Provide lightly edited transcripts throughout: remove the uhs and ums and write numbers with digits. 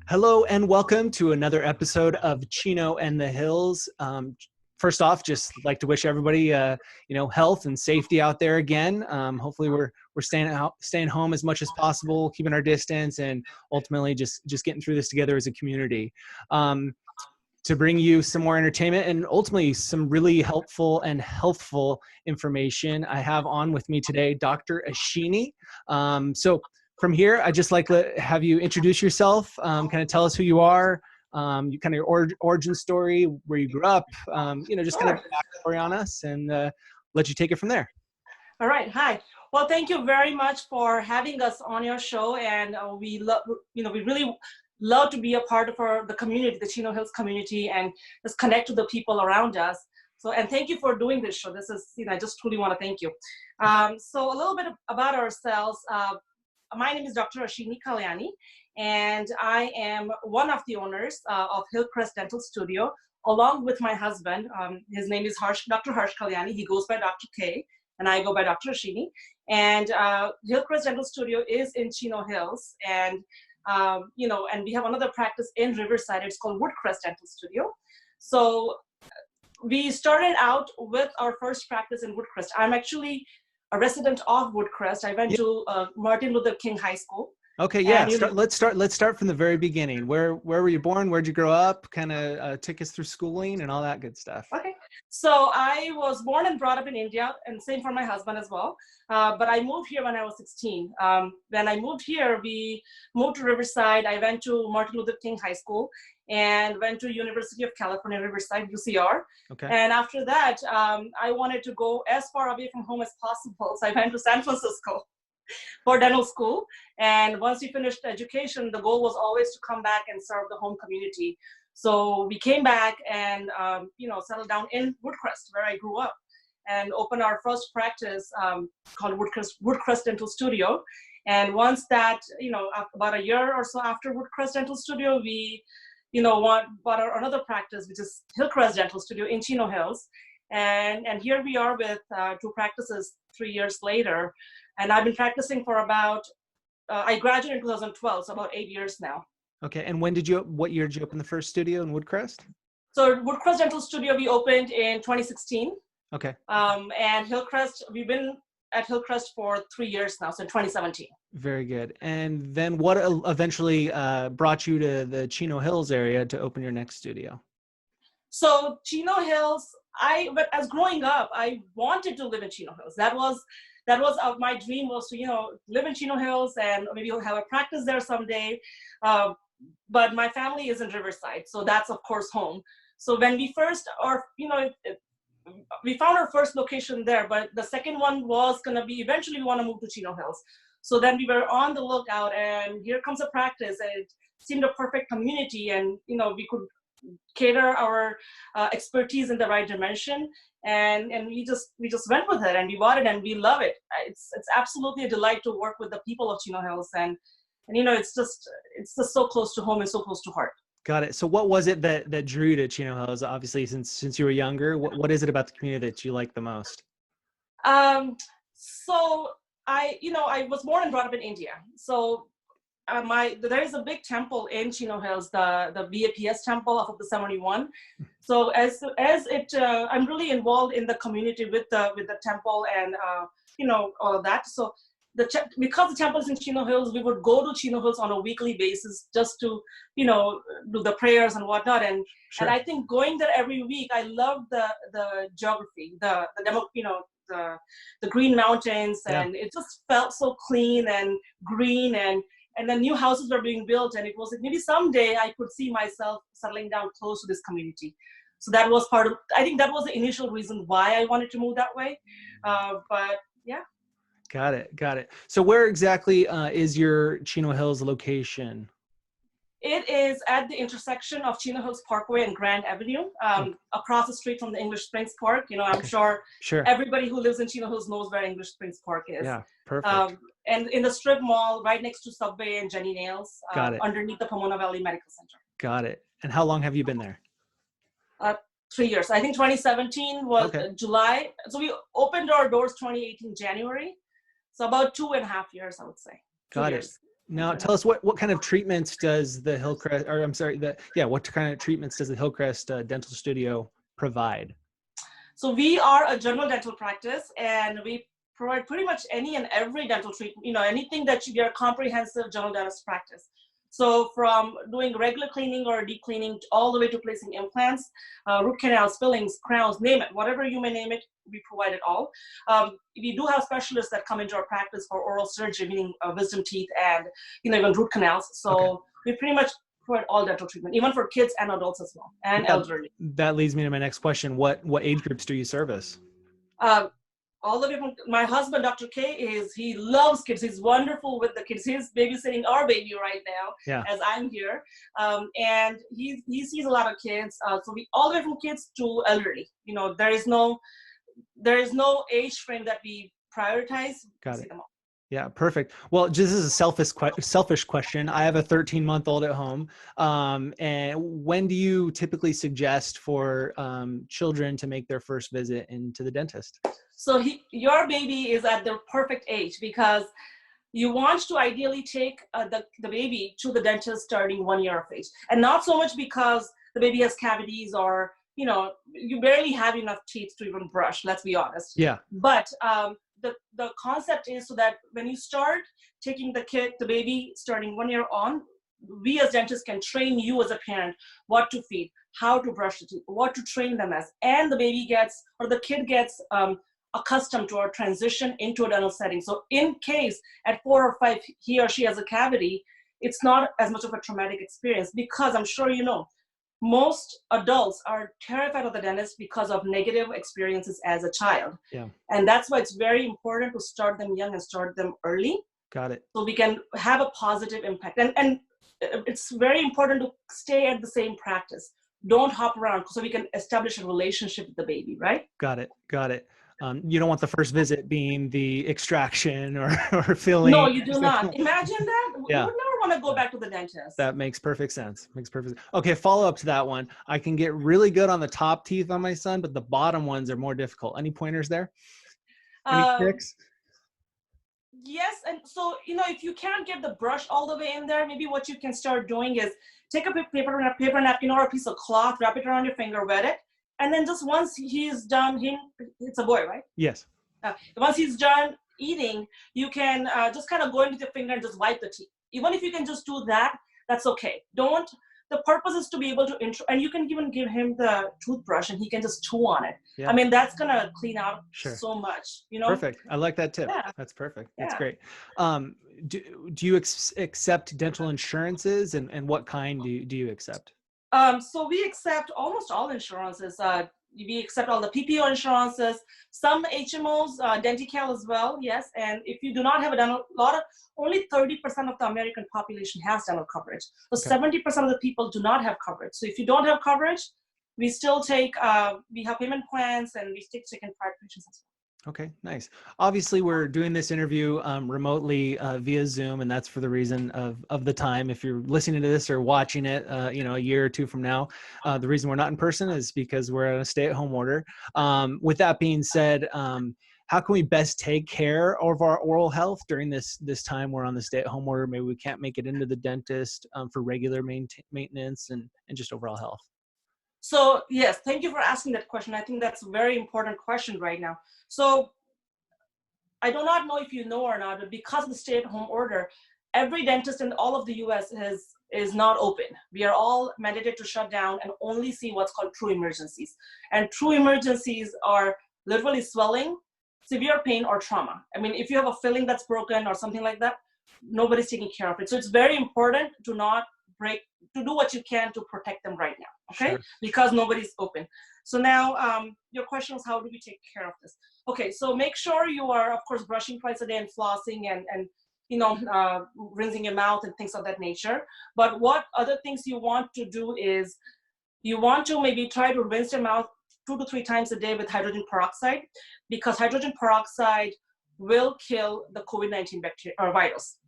Hello and welcome to another episode of Chino and the Hills. First off, just like to wish everybody, health and safety out there again. Hopefully, we're staying home as much as possible, keeping our distance, and ultimately just getting through this together as a community. To bring you some more entertainment and ultimately some really helpful and healthful information, I have on with me today Dr. Ashini. So from here, I'd just like to have you introduce yourself, kind of tell us who you are, you kind of your origin story, where you grew up, just kind of backstory on us, and let you take it from there. All right. Hi. Well, thank you very much for having us on your show, and we really love to be a part of the community, the Chino Hills community, and just connect to the people around us. So, and thank you for doing this show. This is, I just truly want to thank you. So a little bit about ourselves. My name is Dr. Ashini, and I am one of the owners of Hillcrest Dental Studio, along with my husband. His name is Dr. Harsh Kalyani. He goes by Dr. K, and I go by Dr. Ashini. And Hillcrest Dental Studio is in Chino Hills, and and we have another practice in Riverside. It's called Woodcrest Dental Studio. So we started out with our first practice in Woodcrest. I'm actually a resident of Woodcrest. I went to Martin Luther King High School. Okay, yeah. Let's start from the very beginning. Where were you born? Where'd you grow up? Kind of take us through schooling and all that good stuff. Okay, so I was born and brought up in India, and same for my husband as well. But I moved here when I was 16. When I moved here, we moved to Riverside. I went to Martin Luther King High School and went to University of California, Riverside, UCR. Okay. And after that, I wanted to go as far away from home as possible. So I went to San Francisco for dental school. And once we finished education, the goal was always to come back and serve the home community. So we came back and, settled down in Woodcrest, where I grew up, and opened our first practice called Woodcrest Dental Studio. And once that, about a year or so after Woodcrest Dental Studio, we, bought another practice, which is Hillcrest Dental Studio in Chino Hills. And here we are with two practices 3 years later. And I've been practicing for I graduated in 2012, so about 8 years now. Okay, and what year did you open the first studio in Woodcrest? So Woodcrest Dental Studio, we opened in 2016. Okay. And Hillcrest, we've been at Hillcrest for 3 years now, so in 2017. Very good. And then what eventually brought you to the Chino Hills area to open your next studio? So Chino Hills, but as growing up, I wanted to live in Chino Hills. That was my dream, was to, live in Chino Hills and maybe have a practice there someday. But my family is in Riverside, so that's of course home. So when we first, we found our first location there, but the second one was gonna be, eventually we want to move to Chino Hills. So then we were on the lookout, and here comes a practice, and it seemed a perfect community, and we could cater our expertise in the right dimension, and we just went with it, and we bought it, and we love it. It's absolutely a delight to work with the people of Chino Hills, and it's just so close to home and so close to heart. Got it. So what was it that drew you to Chino Hills? Obviously, since you were younger, what is it about the community that you like the most? So I was born and brought up in India. So there is a big temple in Chino Hills, the VAPS temple of the 71. So as it, I'm really involved in the community with the temple and all of that. So because the temple is in Chino Hills, we would go to Chino Hills on a weekly basis just to do the prayers and whatnot. And Sure. and I think going there every week, I love the geography, the green mountains, and it just felt so clean and green, and then new houses were being built, and it was like maybe someday I could see myself settling down close to this community. So that was I think that was the initial reason why I wanted to move that way. But yeah. Got it. So where exactly is your Chino Hills location? It is at the intersection of Chino Hills Parkway and Grand Avenue, across the street from the English Springs Park. I'm sure everybody who lives in Chino Hills knows where English Springs Park is. Yeah, perfect. And in the strip mall, right next to Subway and Jenny Nails, underneath the Pomona Valley Medical Center. Got it. And how long have you been there? 3 years. I think 2017 was July. So we opened our doors 2018 January. So about 2.5 years, I would say. Got it. Now tell us what kind of treatments does the Hillcrest, or I'm sorry, what kind of treatments does the Hillcrest Dental Studio provide? So we are a general dental practice, and we provide pretty much any and every dental treatment, anything that you are a comprehensive general dentist practice. So from doing regular cleaning or deep cleaning all the way to placing implants, root canals, fillings, crowns, name it, whatever you may name it, we provide it all. We do have specialists that come into our practice for oral surgery, meaning wisdom teeth and even root canals. So we pretty much provide all dental treatment, even for kids and adults as well, and elderly. That leads me to my next question. What age groups do you service? All the way from my husband, Dr. K, he loves kids. He's wonderful with the kids. He's babysitting our baby right now as I'm here. And he sees a lot of kids. So we all the way from kids to elderly. There is no age frame that we prioritize. Got it. Yeah, perfect. Well, just as a selfish question, I have a 13-month-old at home. And when do you typically suggest for children to make their first visit into the dentist? So your baby is at the perfect age, because you want to ideally take the baby to the dentist starting 1 year of age. And not so much because the baby has cavities or, you barely have enough teeth to even brush, let's be honest. Yeah. But the concept is so that when you start taking the baby starting 1 year on, we as dentists can train you as a parent what to feed, how to brush the teeth, what to train them as, and the kid gets accustomed to our transition into a dental setting. So in case at 4 or 5 he or she has a cavity, it's not as much of a traumatic experience, because I'm sure most adults are terrified of the dentist because of negative experiences as a child. Yeah. And that's why it's very important to start them young and start them early. Got it. So we can have a positive impact. And it's very important to stay at the same practice. Don't hop around, so we can establish a relationship with the baby, right? Got it. You don't want the first visit being the extraction or filling. No, you do not. Imagine that. Yeah. You would never want to go back to the dentist. That makes perfect sense. Okay, follow up to that one. I can get really good on the top teeth on my son, but the bottom ones are more difficult. Any pointers there? Any tricks? Yes, and so, if you can't get the brush all the way in there, maybe what you can start doing is take a paper napkin or a piece of cloth, wrap it around your finger, wet it, and then just once he's done, it's a boy, right? Yes. Once he's done eating, you can just kind of go into your finger and just wipe the teeth. Even if you can just do that, that's okay. The purpose is to be able to and you can even give him the toothbrush and he can just chew on it. Yeah. I mean, that's going to clean out so much, Perfect. I like that tip. Yeah. That's perfect. That's great. Do you accept dental insurances, and what kind do you accept? So we accept almost all insurances. We accept all the PPO insurances, some HMOs, Denti-Cal as well, yes. And if you do not have only 30% of the American population has dental coverage. So 70% of the people do not have coverage. So if you don't have coverage, we still we have payment plans, and we still take in prior patients as well. Okay, nice. Obviously, we're doing this interview remotely via Zoom, and that's for the reason of the time. If you're listening to this or watching it, a year or two from now, the reason we're not in person is because we're on a stay-at-home order. With that being said, how can we best take care of our oral health during this time we're on the stay-at-home order? Maybe we can't make it into the dentist for regular maintenance and just overall health. So yes, thank you for asking that question. I think that's a very important question right now. So I do not know if you know or not, but because of the stay-at-home order, every dentist in all of the US is not open. We are all mandated to shut down and only see what's called true emergencies. And true emergencies are literally swelling, severe pain, or trauma. I mean, if you have a filling that's broken or something like that, nobody's taking care of it. So it's very important to do what you can to protect them right now, okay? Sure. Because nobody's open. So now your question was, how do we take care of this? Okay, so make sure you are, of course, brushing twice a day and flossing and rinsing your mouth and things of that nature. But what other things you want to do is you want to maybe try to rinse your mouth 2 to 3 times a day with hydrogen peroxide, because hydrogen peroxide will kill the COVID-19 bacteria or virus.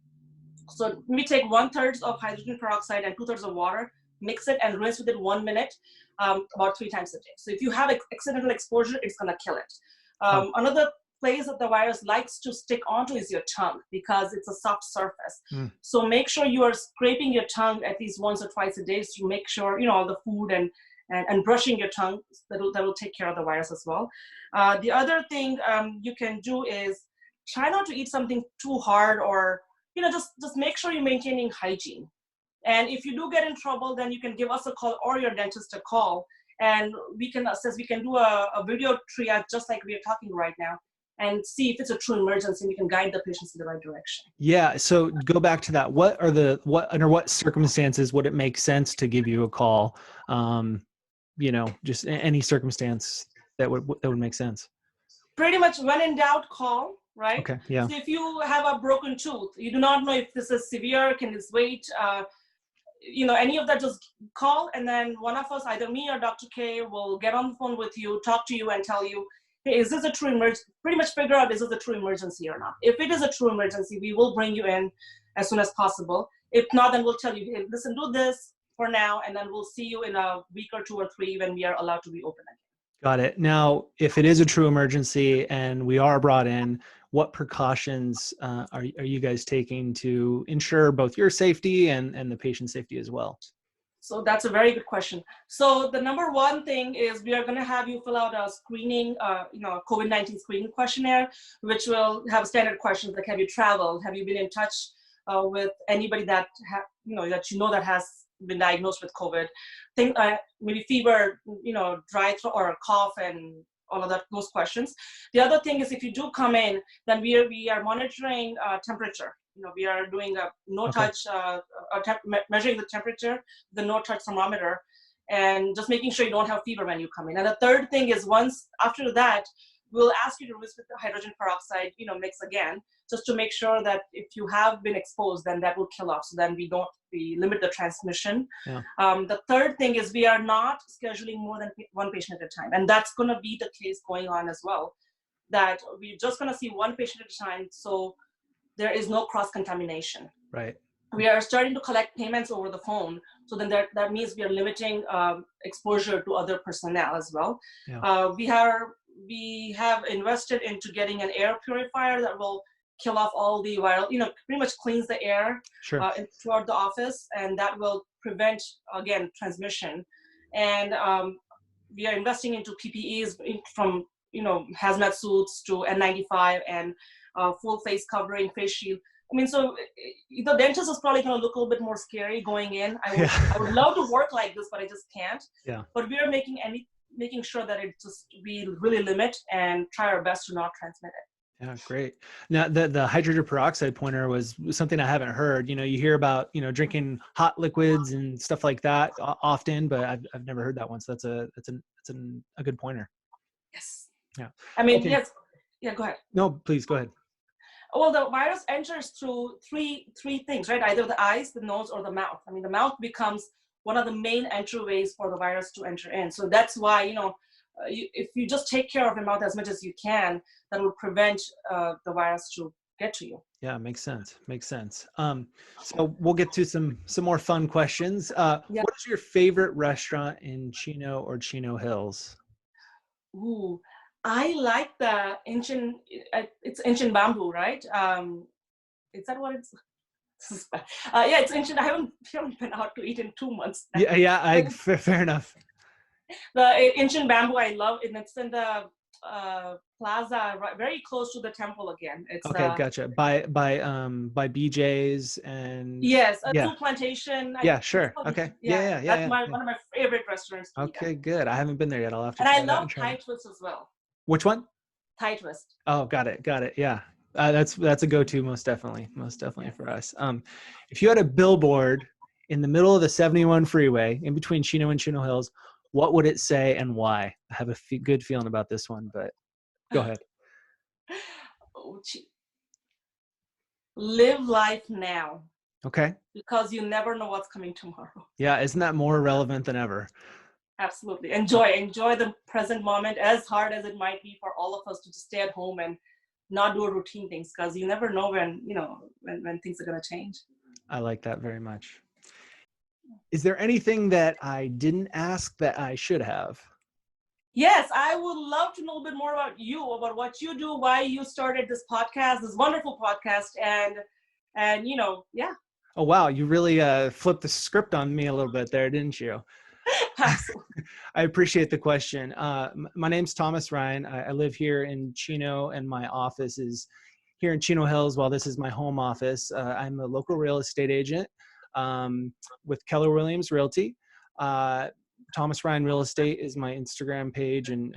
So we take 1/3 of hydrogen peroxide and 2/3 of water, mix it and rinse with it 1 minute, about 3 times a day. So if you have accidental exposure, it's gonna kill it. Another place that the virus likes to stick onto is your tongue, because it's a soft surface. Mm. So make sure you are scraping your tongue at least once or twice a day to make sure, all the food and brushing your tongue, that will take care of the virus as well. The other thing you can do is try not to eat something too hard, or just make sure you're maintaining hygiene. And if you do get in trouble, then you can give us a call or your dentist a call, and we can assess. We can do a video triage just like we are talking right now, and see if it's a true emergency. We can guide the patients in the right direction. Yeah. So go back to that. Under what circumstances would it make sense to give you a call? Just any circumstance that would make sense. Pretty much when in doubt, call, right? Okay. Yeah. So if you have a broken tooth, you do not know if this is severe, can this wait, any of that, just call, and then one of us, either me or Dr. K, will get on the phone with you, talk to you, and tell you, hey, is this a true emergency? Pretty much figure out, is this a true emergency or not? If it is a true emergency, we will bring you in as soon as possible. If not, then we'll tell you, hey, listen, do this for now, and then we'll see you in a week or 2 or 3 when we are allowed to be open again. Got it. Now, if it is a true emergency and we are brought in, what precautions are you guys taking to ensure both your safety and the patient's safety as well? So that's a very good question. So the number one thing is we are going to have you fill out a screening, COVID-19 screening questionnaire, which will have standard questions like, have you traveled? Have you been in touch with anybody that that has been diagnosed with COVID? Maybe fever, dry throat or cough, and all of those questions. The other thing is, if you do come in, then we are monitoring temperature. We are doing a no-touch, measuring the temperature, the no-touch thermometer, and just making sure you don't have fever when you come in. And the third thing is, after that, we'll ask you to mix with the hydrogen peroxide, mix again, just to make sure that if you have been exposed, then that will kill off. So then we limit the transmission. Yeah. The third thing is, we are not scheduling more than one patient at a time. And that's going to be the case going on as well, that we're just going to see one patient at a time. So there is no cross-contamination. Right. We are starting to collect payments over the phone. So then that means we are limiting exposure to other personnel as well. Yeah. We have invested into getting an air purifier that will kill off all the viral, pretty much cleans the air. Sure. Throughout the office, and that will prevent, again, transmission. And we are investing into PPEs from, hazmat suits to N95 and full face covering, face shield. So the dentist is probably going to look a little bit more scary going in. I would love to work like this, but I just can't. Yeah. But we are making sure that we really limit and try our best to not transmit it. Yeah, great. Now, the hydrogen peroxide pointer was something I haven't heard. You hear about drinking hot liquids and stuff like that often, but I've never heard that one. So that's a good pointer. Yes. Yeah. Okay. Yes. Yeah. Go ahead. No, please go ahead. Well, the virus enters through three things, right? Either the eyes, the nose, or the mouth. The mouth becomes one of the main entryways for the virus to enter in. So that's why, if you just take care of your mouth as much as you can, that will prevent the virus to get to you. Yeah, makes sense. So we'll get to some more fun questions. Yeah. What is your favorite restaurant in Chino or Chino Hills? Ooh, I like the it's ancient bamboo, right? Is that what it's? Yeah, it's ancient. I haven't been out to eat in 2 months. Yeah. Fair enough. The ancient bamboo, I love it. It's in the plaza, right, very close to the temple again. It's okay, gotcha. By BJ's and yes, Two Plantation. Yeah, sure. Okay. Yeah. That's one of my favorite restaurants. Okay, good. I haven't been there yet. I'll have to. And I love Thai Twist as well. Which one? Thai Twist. Oh, got it. Yeah. That's a go-to, most definitely for us. If you had a billboard in the middle of the 71 freeway in between Chino and Chino Hills, what would it say and why? I have a good feeling about this one, but go ahead. Live life now. Okay. Because you never know what's coming tomorrow. Yeah, isn't that more relevant than ever? Absolutely. Enjoy the present moment, as hard as it might be for all of us to just stay at home and not do routine things, because you never know when things are going to change. I like that very much. Is there anything that I didn't ask that I should have? Yes, I would love to know a bit more about you, about what you do, why you started this podcast, this wonderful podcast, and yeah. Oh, wow. You really flipped the script on me a little bit there, didn't you? Absolutely. I appreciate the question. My name's Thomas Ryan. I live here in Chino, and my office is here in Chino Hills. While this is my home office, I'm a local real estate agent with Keller Williams Realty. Thomas Ryan Real Estate is my Instagram page and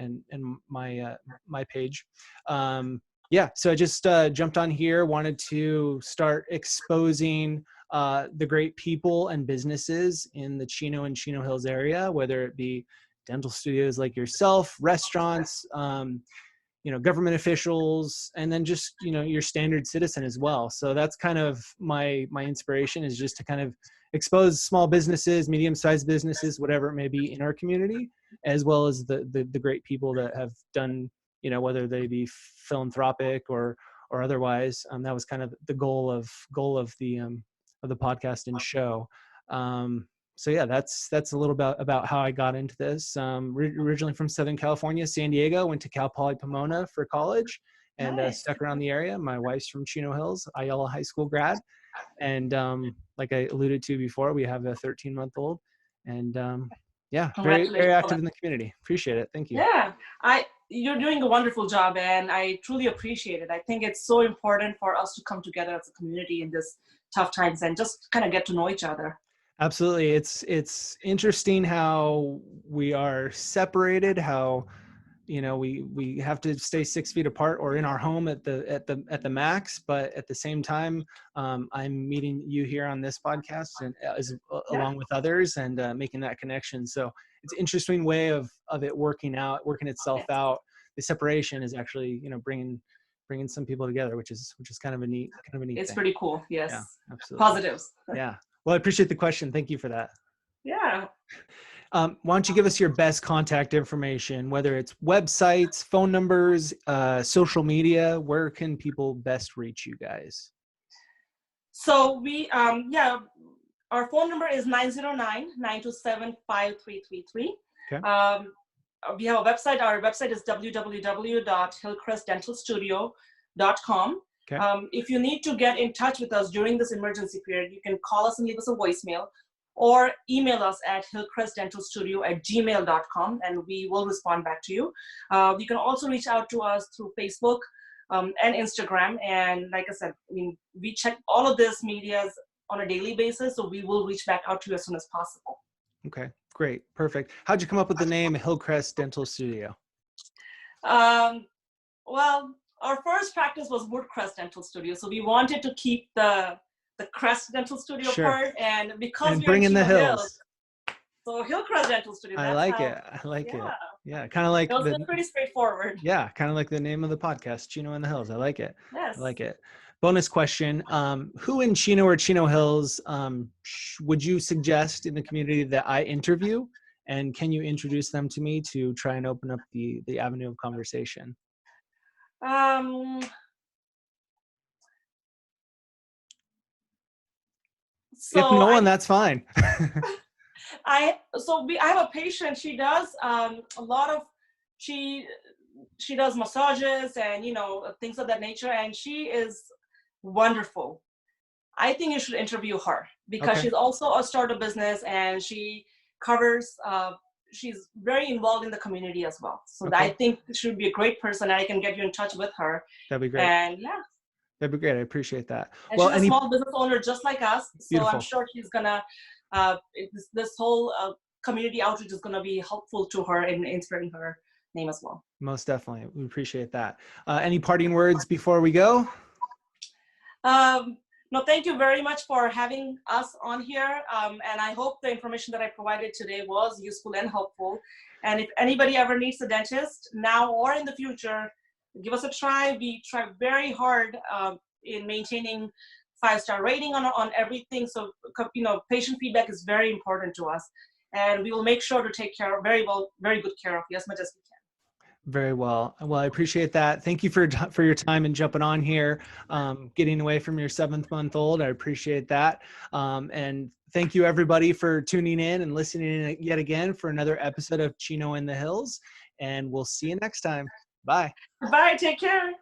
my page. Yeah, so I just jumped on here, wanted to start exposing the great people and businesses in the Chino and Chino Hills area, whether it be dental studios like yourself, restaurants, government officials, and then just, your standard citizen as well. So that's kind of my inspiration, is just to kind of expose small businesses, medium-sized businesses, whatever it may be in our community, as well as the great people that have done, whether they be philanthropic or otherwise. That was kind of the goal of the podcast and show. So yeah, that's a little bit about how I got into this. Originally from Southern California, San Diego, went to Cal Poly Pomona for college, and Nice. stuck around the area. My wife's from Chino Hills, Ayala High School grad. And like I alluded to before, we have a 13-month-old, and yeah, very, very active in the community. Appreciate it. Thank you. Yeah, you're doing a wonderful job, and I truly appreciate it. I think it's so important for us to come together as a community in this tough times and just kind of get to know each other. Absolutely. It's interesting how we are separated, how we have to stay 6 feet apart or in our home at the max, but at the same time, I'm meeting you here on this podcast and along with others, and making that connection. So it's an interesting way of it working itself out. The separation is actually, bringing some people together, which is kind of a neat It's thing. pretty cool. Yes. Yeah, absolutely. Positives. Yeah. Well, I appreciate the question. Thank you for that. Yeah. Why don't you give us your best contact information, whether it's websites, phone numbers, social media? Where can people best reach you guys? So we, our phone number is 909-927-5333. Okay. We have a website. Our website is www.hillcrestdentalstudio.com. Okay. If you need to get in touch with us during this emergency period, you can call us and leave us a voicemail, or email us at hillcrestdentalstudio@gmail.com, and we will respond back to you. You can also reach out to us through Facebook and Instagram. And like I said, we check all of this medias on a daily basis, so we will reach back out to you as soon as possible. Okay, great, perfect. How'd you come up with the name Hillcrest Dental Studio? Well, our first practice was Woodcrest Dental Studio, so we wanted to keep the Crest Dental Studio part, and because we're bring in the hills. Hills, so Hillcrest Dental Studio. I like it. Yeah, kind of like it was pretty straightforward. Yeah, kind of like the name of the podcast, Chino in the Hills. I like it. Yes. I like it. Bonus question: who in Chino or Chino Hills would you suggest in the community that I interview, and can you introduce them to me to try and open up the avenue of conversation? So if no one, that's fine. I have a patient. She does she does massages and things of that nature, and she is wonderful. I think you should interview her, because she's also a startup business, and she covers she's very involved in the community as well. So I think she would be a great person, and I can get you in touch with her. That'd be great. And yeah. That'd be great. I appreciate that. And she's a small business owner just like us. So Beautiful. I'm sure she's gonna, this whole community outreach is gonna be helpful to her in inspiring her name as well. Most definitely. We appreciate that. Any parting words before we go? No, thank you very much for having us on here. And I hope the information that I provided today was useful and helpful. And if anybody ever needs a dentist now or in the future, give us a try. We try very hard in maintaining 5-star rating on everything. So, patient feedback is very important to us. And we will make sure to take very good care of you as much as we can. Very well. Well, I appreciate that. Thank you for your time and jumping on here, getting away from your 7-month-old. I appreciate that. And thank you everybody for tuning in and listening yet again for another episode of Chino in the Hills. and we'll see you next time. Bye. Bye. Take care.